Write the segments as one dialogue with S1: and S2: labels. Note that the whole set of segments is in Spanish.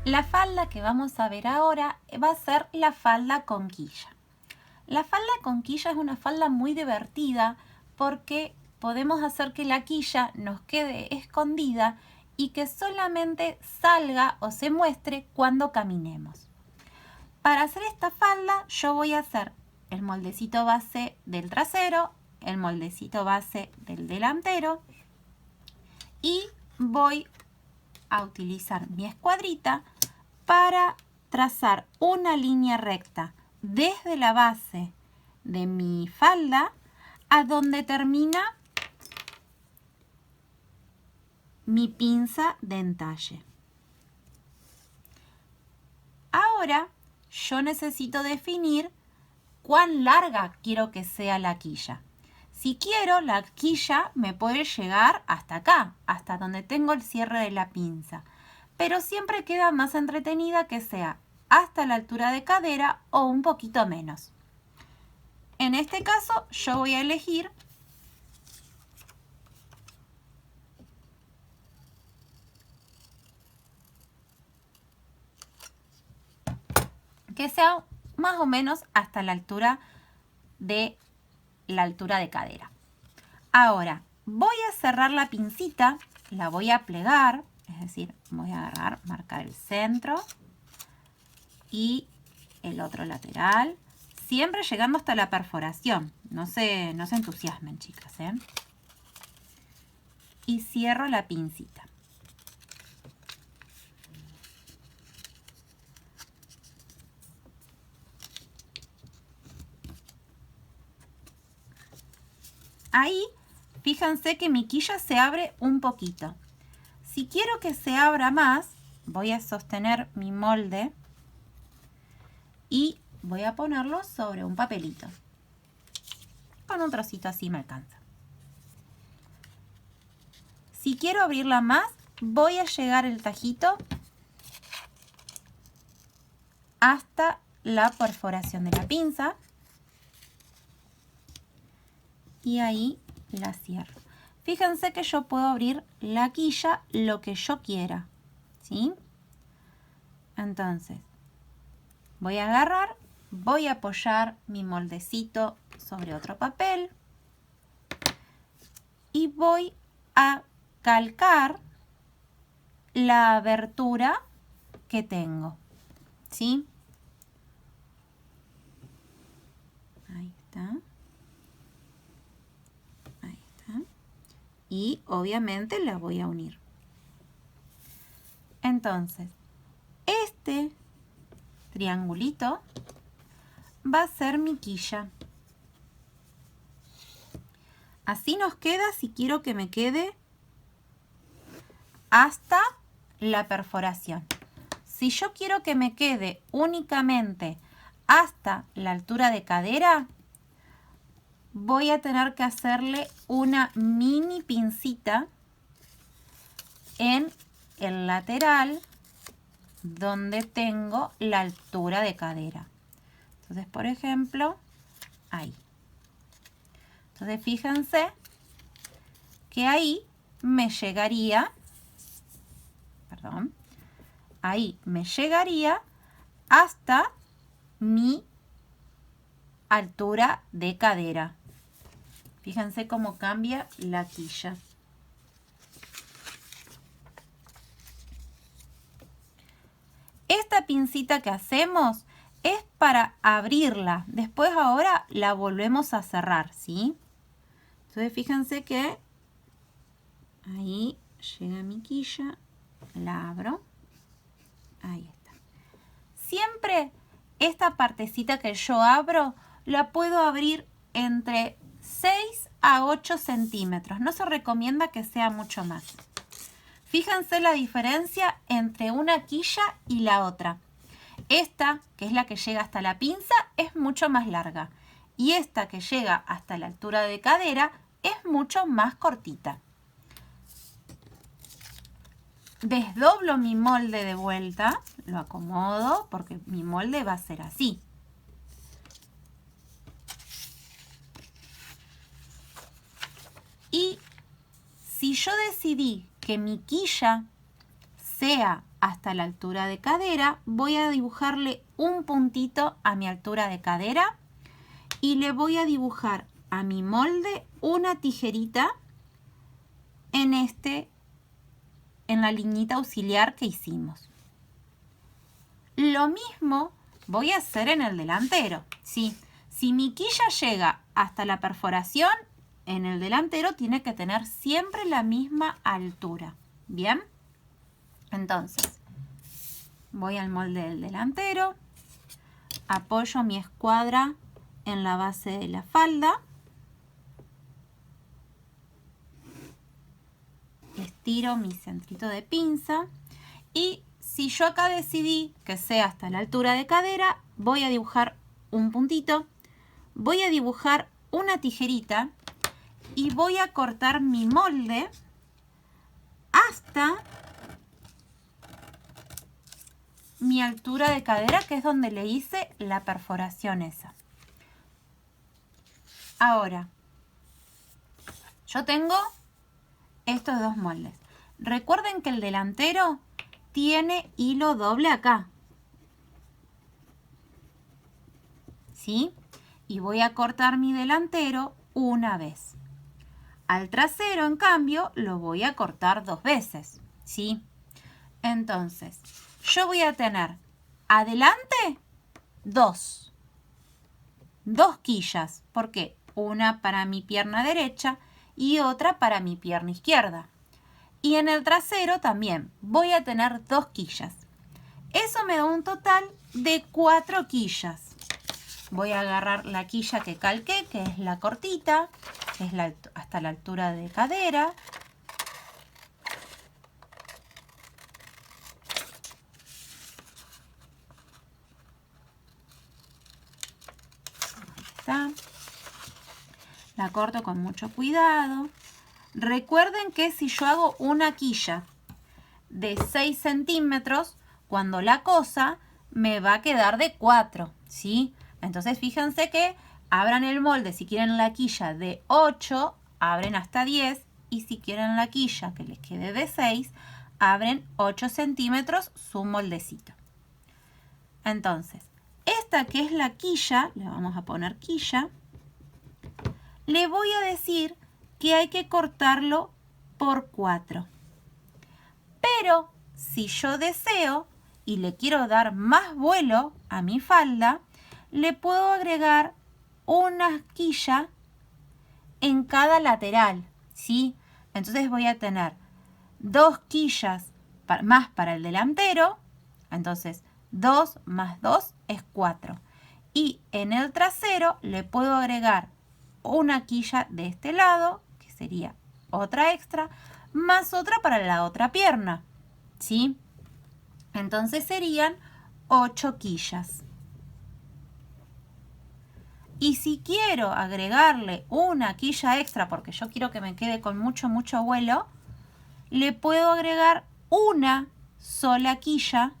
S1: La falda que vamos a ver ahora va a ser la falda con quilla. La falda con quilla es una falda muy divertida porque podemos hacer que la quilla nos quede escondida y que solamente salga o se muestre cuando caminemos. Para hacer esta falda yo voy a hacer el moldecito base del trasero, el moldecito base del delantero y voy a utilizar mi escuadrita para trazar una línea recta desde la base de mi falda a donde termina mi pinza de entalle. Ahora yo necesito definir cuán larga quiero que sea la quilla. Si quiero, la quilla me puede llegar hasta acá, hasta donde tengo el cierre de la pinza. Pero siempre queda más entretenida que sea hasta la altura de cadera o un poquito menos. En este caso, yo voy a elegir que sea más o menos hasta la altura de cadera. Ahora, voy a cerrar la pincita, la voy a plegar, es decir, voy a agarrar, marcar el centro y el otro lateral, siempre llegando hasta la perforación. No se entusiasmen, chicas, ¿eh? Y cierro la pincita. Ahí, fíjense que mi quilla se abre un poquito. Si quiero que se abra más, voy a sostener mi molde y voy a ponerlo sobre un papelito. Con un trocito así me alcanza. Si quiero abrirla más, voy a llegar el tajito hasta la perforación de la pinza y ahí la cierro. Fíjense que yo puedo abrir la quilla lo que yo quiera, ¿sí? Entonces, voy a agarrar, voy a apoyar mi moldecito sobre otro papel y voy a calcar la abertura que tengo, ¿sí? Ahí está. Ahí está. Y obviamente la voy a unir. Entonces, este triangulito va a ser mi quilla. Así nos queda si quiero que me quede hasta la perforación. Si yo quiero que me quede únicamente hasta la altura de cadera, voy a tener que hacerle una mini pincita en el lateral donde tengo la altura de cadera. Entonces, por ejemplo, ahí. Entonces, fíjense que ahí me llegaría, ahí me llegaría hasta mi altura de cadera. Fíjense cómo cambia la quilla. Esta pincita que hacemos es para abrirla. Después ahora la volvemos a cerrar, ¿sí? Entonces fíjense que ahí llega mi quilla, la abro. Ahí está. Siempre esta partecita que yo abro la puedo abrir entre 6 a 8 centímetros. No se recomienda que sea mucho más. Fíjense la diferencia entre una quilla y la otra. Esta, que es la que llega hasta la pinza, es mucho más larga. Y esta que llega hasta la altura de cadera es mucho más cortita. Desdoblo mi molde de vuelta, lo acomodo porque mi molde va a ser así. Y si yo decidí que mi quilla sea hasta la altura de cadera, voy a dibujarle un puntito a mi altura de cadera y le voy a dibujar a mi molde una tijerita en la liñita auxiliar que hicimos. Lo mismo voy a hacer en el delantero, ¿sí? Si mi quilla llega hasta la perforación, en el delantero tiene que tener siempre la misma altura, ¿bien? Entonces, voy al molde del delantero, apoyo mi escuadra en la base de la falda, estiro mi centrito de pinza y si yo acá decidí que sea hasta la altura de cadera, voy a dibujar un puntito, voy a dibujar una tijerita y voy a cortar mi molde hasta mi altura de cadera, que es donde le hice la perforación esa. Ahora, yo tengo estos dos moldes. Recuerden que el delantero tiene hilo doble acá, ¿sí? Y voy a cortar mi delantero una vez. Al trasero, en cambio, lo voy a cortar 2 veces, ¿sí? Entonces, yo voy a tener adelante 2 quillas. ¿Por qué? Una para mi pierna derecha y otra para mi pierna izquierda. Y en el trasero también voy a tener 2 quillas. Eso me da un total de 4 quillas. Voy a agarrar la quilla que calqué, que es la cortita, que es hasta la altura de cadera. Ahí está. La corto con mucho cuidado. Recuerden que si yo hago una quilla de 6 centímetros, cuando la cosa me va a quedar de 4, ¿sí? Entonces fíjense que abran el molde, si quieren la quilla de 8, abren hasta 10, y si quieren la quilla que les quede de 6, abren 8 centímetros su moldecito. Entonces, esta que es la quilla, le vamos a poner quilla, le voy a decir que hay que cortarlo por 4. Pero si yo deseo y le quiero dar más vuelo a mi falda, le puedo agregar una quilla en cada lateral, ¿sí? Entonces voy a tener 2 quillas más para el delantero, entonces 2 más 2 es 4. Y en el trasero le puedo agregar una quilla de este lado, que sería otra extra, más otra para la otra pierna, ¿sí? Entonces serían 8 quillas. Y si quiero agregarle una quilla extra, porque yo quiero que me quede con mucho vuelo, le puedo agregar una sola quilla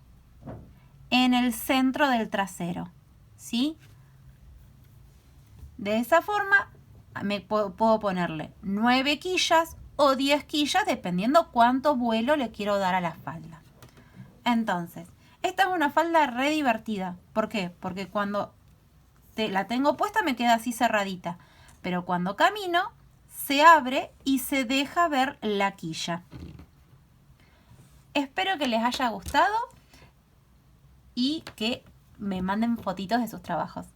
S1: en el centro del trasero, ¿sí? De esa forma me puedo ponerle 9 quillas o 10 quillas, dependiendo cuánto vuelo le quiero dar a la falda. Entonces, esta es una falda re divertida. ¿Por qué? Porque cuando la tengo puesta me queda así cerradita, pero cuando camino se abre y se deja ver la quilla. Espero que les haya gustado y que me manden fotitos de sus trabajos.